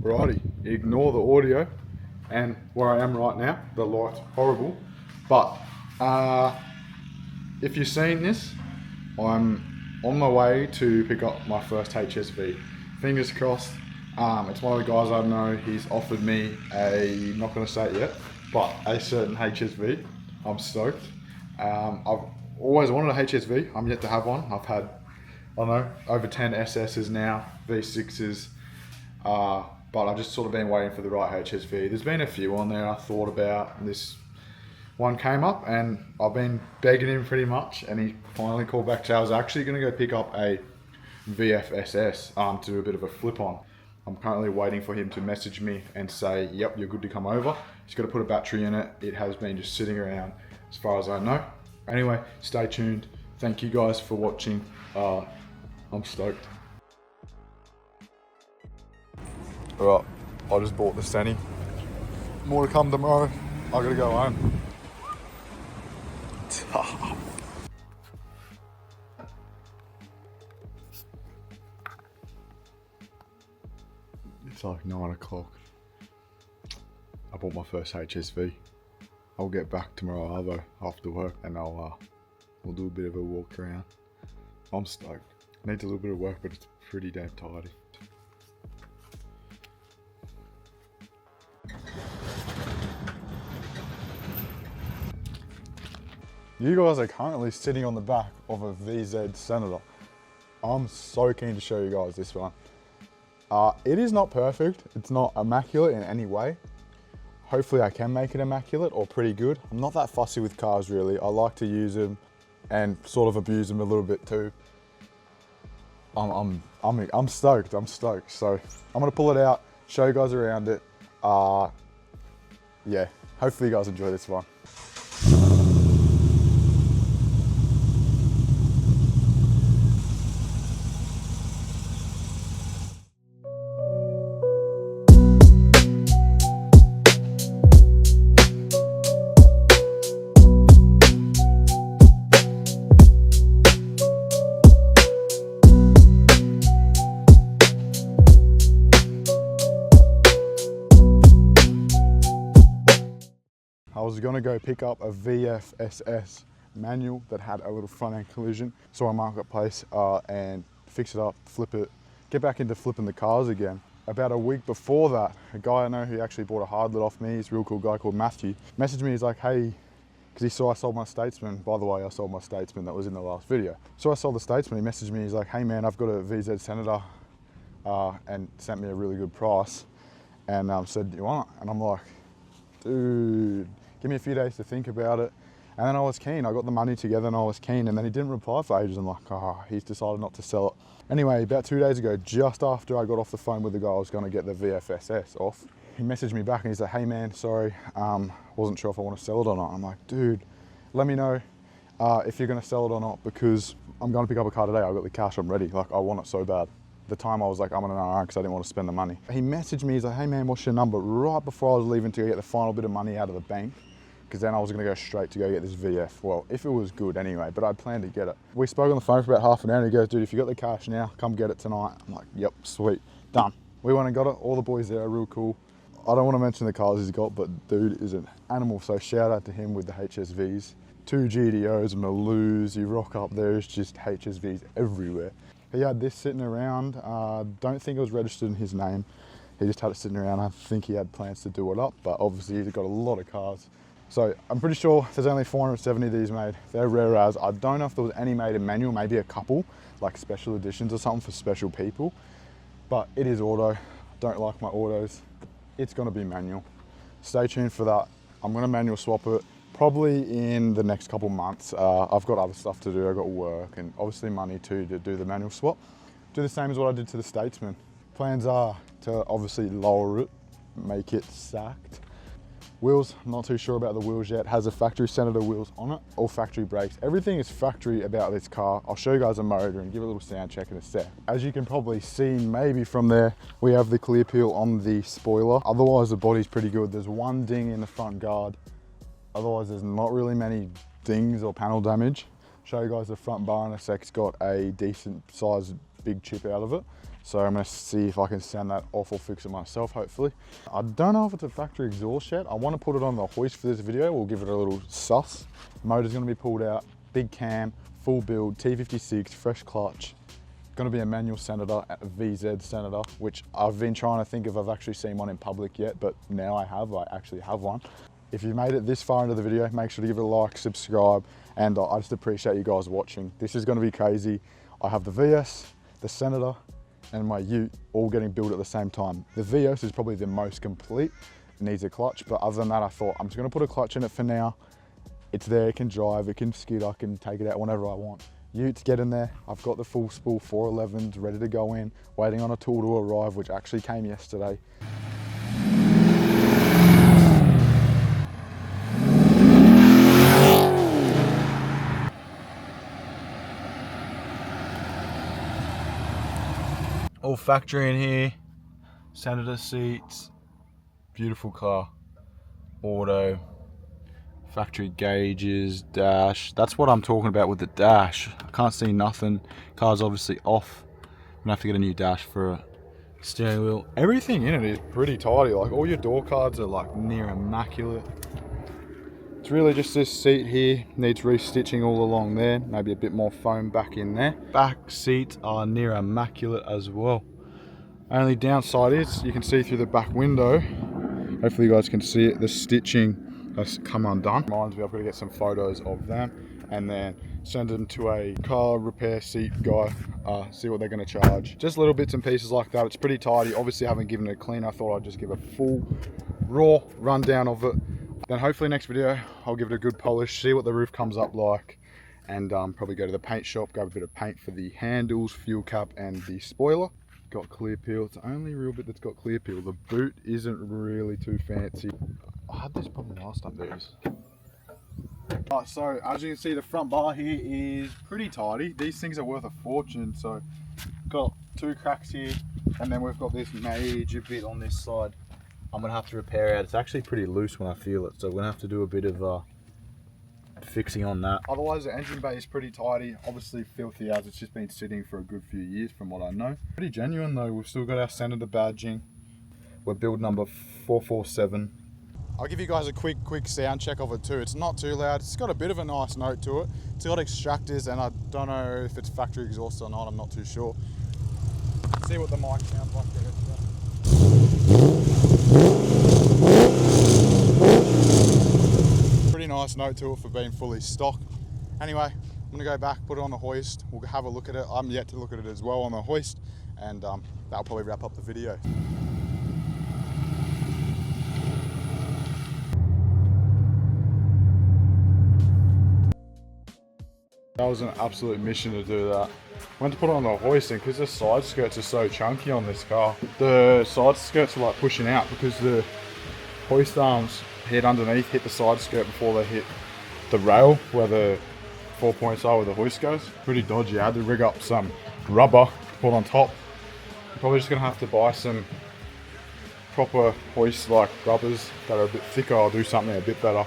Alrighty, ignore the audio and where I am right now. The light's horrible, but if you've seen this, I'm on my way to pick up my first HSV. Fingers crossed. It's one of the guys I know. He's offered me a, not going to say it yet, but a certain HSV. I'm stoked. I've always wanted a HSV. I'm yet to have one. I've had, I don't know, over 10 SSs now, V6s, but I've just sort of been waiting for the right HSV. There's been a few on there I thought about. This one came up and I've been begging him pretty much, and he finally called back. So I was actually going to go pick up a VFSS to do a bit of a flip on. I'm currently waiting for him to message me and say, yep, you're good to come over. He's got to put a battery in it. It has been just sitting around as far as I know. Anyway, stay tuned. Thank you guys for watching. I'm stoked. Alright, I just bought the Senny. More to come tomorrow. I gotta go home. It's like 9 o'clock. I bought my first HSV. I'll get back tomorrow after work and we'll do a bit of a walk around. I'm stoked. I need a little bit of work, but it's pretty damn tidy. You guys are currently sitting on the back of a VZ Senator. I'm so keen to show you guys this one. It is not perfect. It's not immaculate in any way. Hopefully I can make it immaculate or pretty good. I'm not that fussy with cars really. I like to use them and sort of abuse them a little bit too. I'm stoked, I'm stoked. So I'm gonna pull it out, show you guys around it. Yeah, hopefully you guys enjoy this one. I was gonna go pick up a VFSS manual that had a little front end collision. Saw a marketplace and fix it up, flip it, get back into flipping the cars again. About a week before that, a guy I know who actually bought a hard lid off me, he's a real cool guy called Matthew, messaged me, he's like, hey, because he saw I sold my Statesman. By the way, I sold my Statesman, that was in the last video. So I sold the Statesman, he messaged me, he's like, hey man, I've got a VZ Senator, and sent me a really good price, and said, do you want it? And I'm like, dude, give me a few days to think about it. And then I was keen. I got the money together and I was keen, and then he didn't reply for ages. I'm like, oh, he's decided not to sell it. Anyway, about 2 days ago, just after I got off the phone with the guy I was gonna get the VFSS off, he messaged me back and he's like, hey man, sorry, wasn't sure if I want to sell it or not. I'm like, dude, let me know if you're gonna sell it or not, because I'm gonna pick up a car today. I've got the cash, I'm ready. Like, I want it so bad. The time I was like, I'm gonna know because I didn't want to spend the money. He messaged me, he's like, hey man, what's your number? Right before I was leaving to get the final bit of money out of the bank, because then I was gonna go straight to go get this VF. Well, if it was good anyway, but I'd planned to get it. We spoke on the phone for about half an hour and he goes, dude, if you got the cash now, come get it tonight. I'm like, yep, sweet, done. We went and got it, all the boys there are real cool. I don't want to mention the cars he's got, but dude is an animal, so shout out to him with the HSVs. 2 GDOs, Maloos, you rock up there, it's just HSVs everywhere. He had this sitting around, don't think it was registered in his name. He just had it sitting around. I think he had plans to do it up, but obviously he's got a lot of cars. So I'm pretty sure there's only 470 of these made. They're rare as. I don't know if there was any made in manual, maybe a couple, like special editions or something for special people, but it is auto. Don't like my autos. It's gonna be manual. Stay tuned for that. I'm gonna manual swap it. Probably in the next couple months. I've got other stuff to do. I've got work and obviously money too to do the manual swap. Do the same as what I did to the Statesman. Plans are to obviously lower it, make it sacked. Wheels, I'm not too sure about the wheels yet. Has a factory Senator wheels on it, all factory brakes. Everything is factory about this car. I'll show you guys a motor and give a little sound check in a sec. As you can probably see maybe from there, we have the clear peel on the spoiler. Otherwise the body's pretty good. There's one ding in the front guard. Otherwise, there's not really many dings or panel damage. Show you guys the front bar in a sec. It's got a decent sized big chip out of it. So I'm gonna see if I can sand that off or fix it myself, hopefully. I don't know if it's a factory exhaust yet. I wanna put it on the hoist for this video. We'll give it a little suss. Motor's gonna be pulled out, big cam, full build, T56, fresh clutch. Gonna be a manual Senator, a VZ Senator, which I've been trying to think if I've actually seen one in public yet, but now I actually have one. If you made it this far into the video, make sure to give it a like, subscribe, and I just appreciate you guys watching. This is gonna be crazy. I have the VS, the Senator, and my Ute all getting built at the same time. The VS is probably the most complete. It needs a clutch, but other than that, I thought I'm just gonna put a clutch in it for now. It's there, it can drive, it can skid, I can take it out whenever I want. Ute's getting there. I've got the full spool 411s ready to go in, waiting on a tool to arrive, which actually came yesterday. All factory in here, Senator seats, beautiful car, auto, factory gauges, dash. That's what I'm talking about with the dash. I can't see nothing. Car's obviously off. I'm gonna have to get a new dash for a steering wheel. Everything in it is pretty tidy. Like all your door cards are like near immaculate. It's really just this seat here, needs restitching all along there, maybe a bit more foam back in there. Back seats are near immaculate as well. Only downside is you can see through the back window, hopefully you guys can see it, the stitching has come undone. Reminds me I've got to get some photos of them and then send them to a car repair seat guy, see what they're going to charge. Just little bits and pieces like that. It's pretty tidy. Obviously I haven't given it a clean. I thought I'd just give a full raw rundown of it. Then hopefully next video, I'll give it a good polish, see what the roof comes up like, and probably go to the paint shop, grab a bit of paint for the handles, fuel cap, and the spoiler. Got clear peel. It's the only real bit that's got clear peel. The boot isn't really too fancy. I had this problem last time, dudes. Right, so as you can see, the front bar here is pretty tidy. These things are worth a fortune. So got 2 cracks here, and then we've got this major bit on this side. I'm gonna have to repair out. It's actually pretty loose when I feel it, so we're gonna have to do a bit of fixing on that. Otherwise, the engine bay is pretty tidy. Obviously filthy as it's just been sitting for a good few years from what I know. Pretty genuine though. We've still got our Senator badging. We're build number 447. I'll give you guys a quick sound check of it too. It's not too loud. It's got a bit of a nice note to it. It's got extractors, and I don't know if it's factory exhaust or not. I'm not too sure. See what the mic sounds like there. Pretty nice note to it for being fully stock. Anyway, I'm gonna go back, put it on the hoist. We'll have a look at it. I'm yet to look at it as well on the hoist, and that'll probably wrap up the video. That was an absolute mission to do that. Went to put it on the hoist, and because the side skirts are so chunky on this car, the side skirts are like pushing out because the hoist arms hit underneath, hit the side skirt before they hit the rail where the 4 points are where the hoist goes. Pretty dodgy. I had to rig up some rubber to put on top. I'm probably just gonna have to buy some proper hoist like rubbers that are a bit thicker. I'll do something a bit better.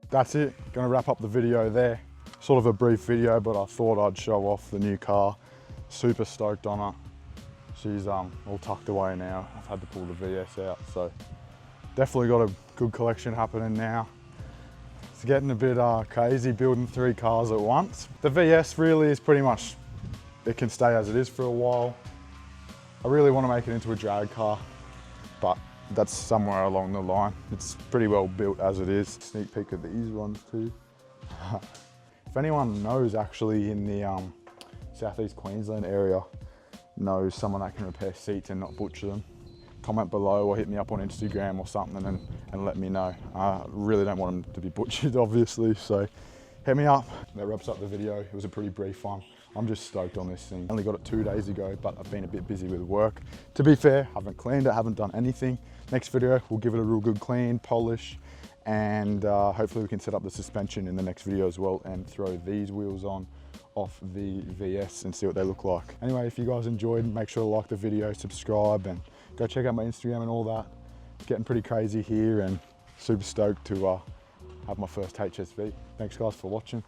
That's it, gonna wrap up the video there. Sort of a brief video, but I thought I'd show off the new car. Super stoked on her. She's all tucked away now. I've had to pull the VS out, so definitely got a good collection happening now. It's getting a bit crazy building 3 cars at once. The VS really is pretty much, it can stay as it is for a while. I really want to make it into a drag car, but that's somewhere along the line. It's pretty well built as it is. Sneak peek of these ones too. If anyone knows actually in the Southeast Queensland area, knows someone that can repair seats and not butcher them, comment below or hit me up on Instagram or something and let me know. I really don't want them to be butchered obviously, so hit me up. That wraps up the video. It was a pretty brief one. I'm just stoked on this thing. Only got it 2 days ago, but I've been a bit busy with work. To be fair, haven't cleaned it, haven't done anything. Next video, we'll give it a real good clean, polish, and hopefully we can set up the suspension in the next video as well and throw these wheels on off the VS and see what they look like. Anyway, if you guys enjoyed, make sure to like the video, subscribe, and go check out my Instagram and all that. It's getting pretty crazy here and super stoked to have my first HSV. Thanks guys for watching.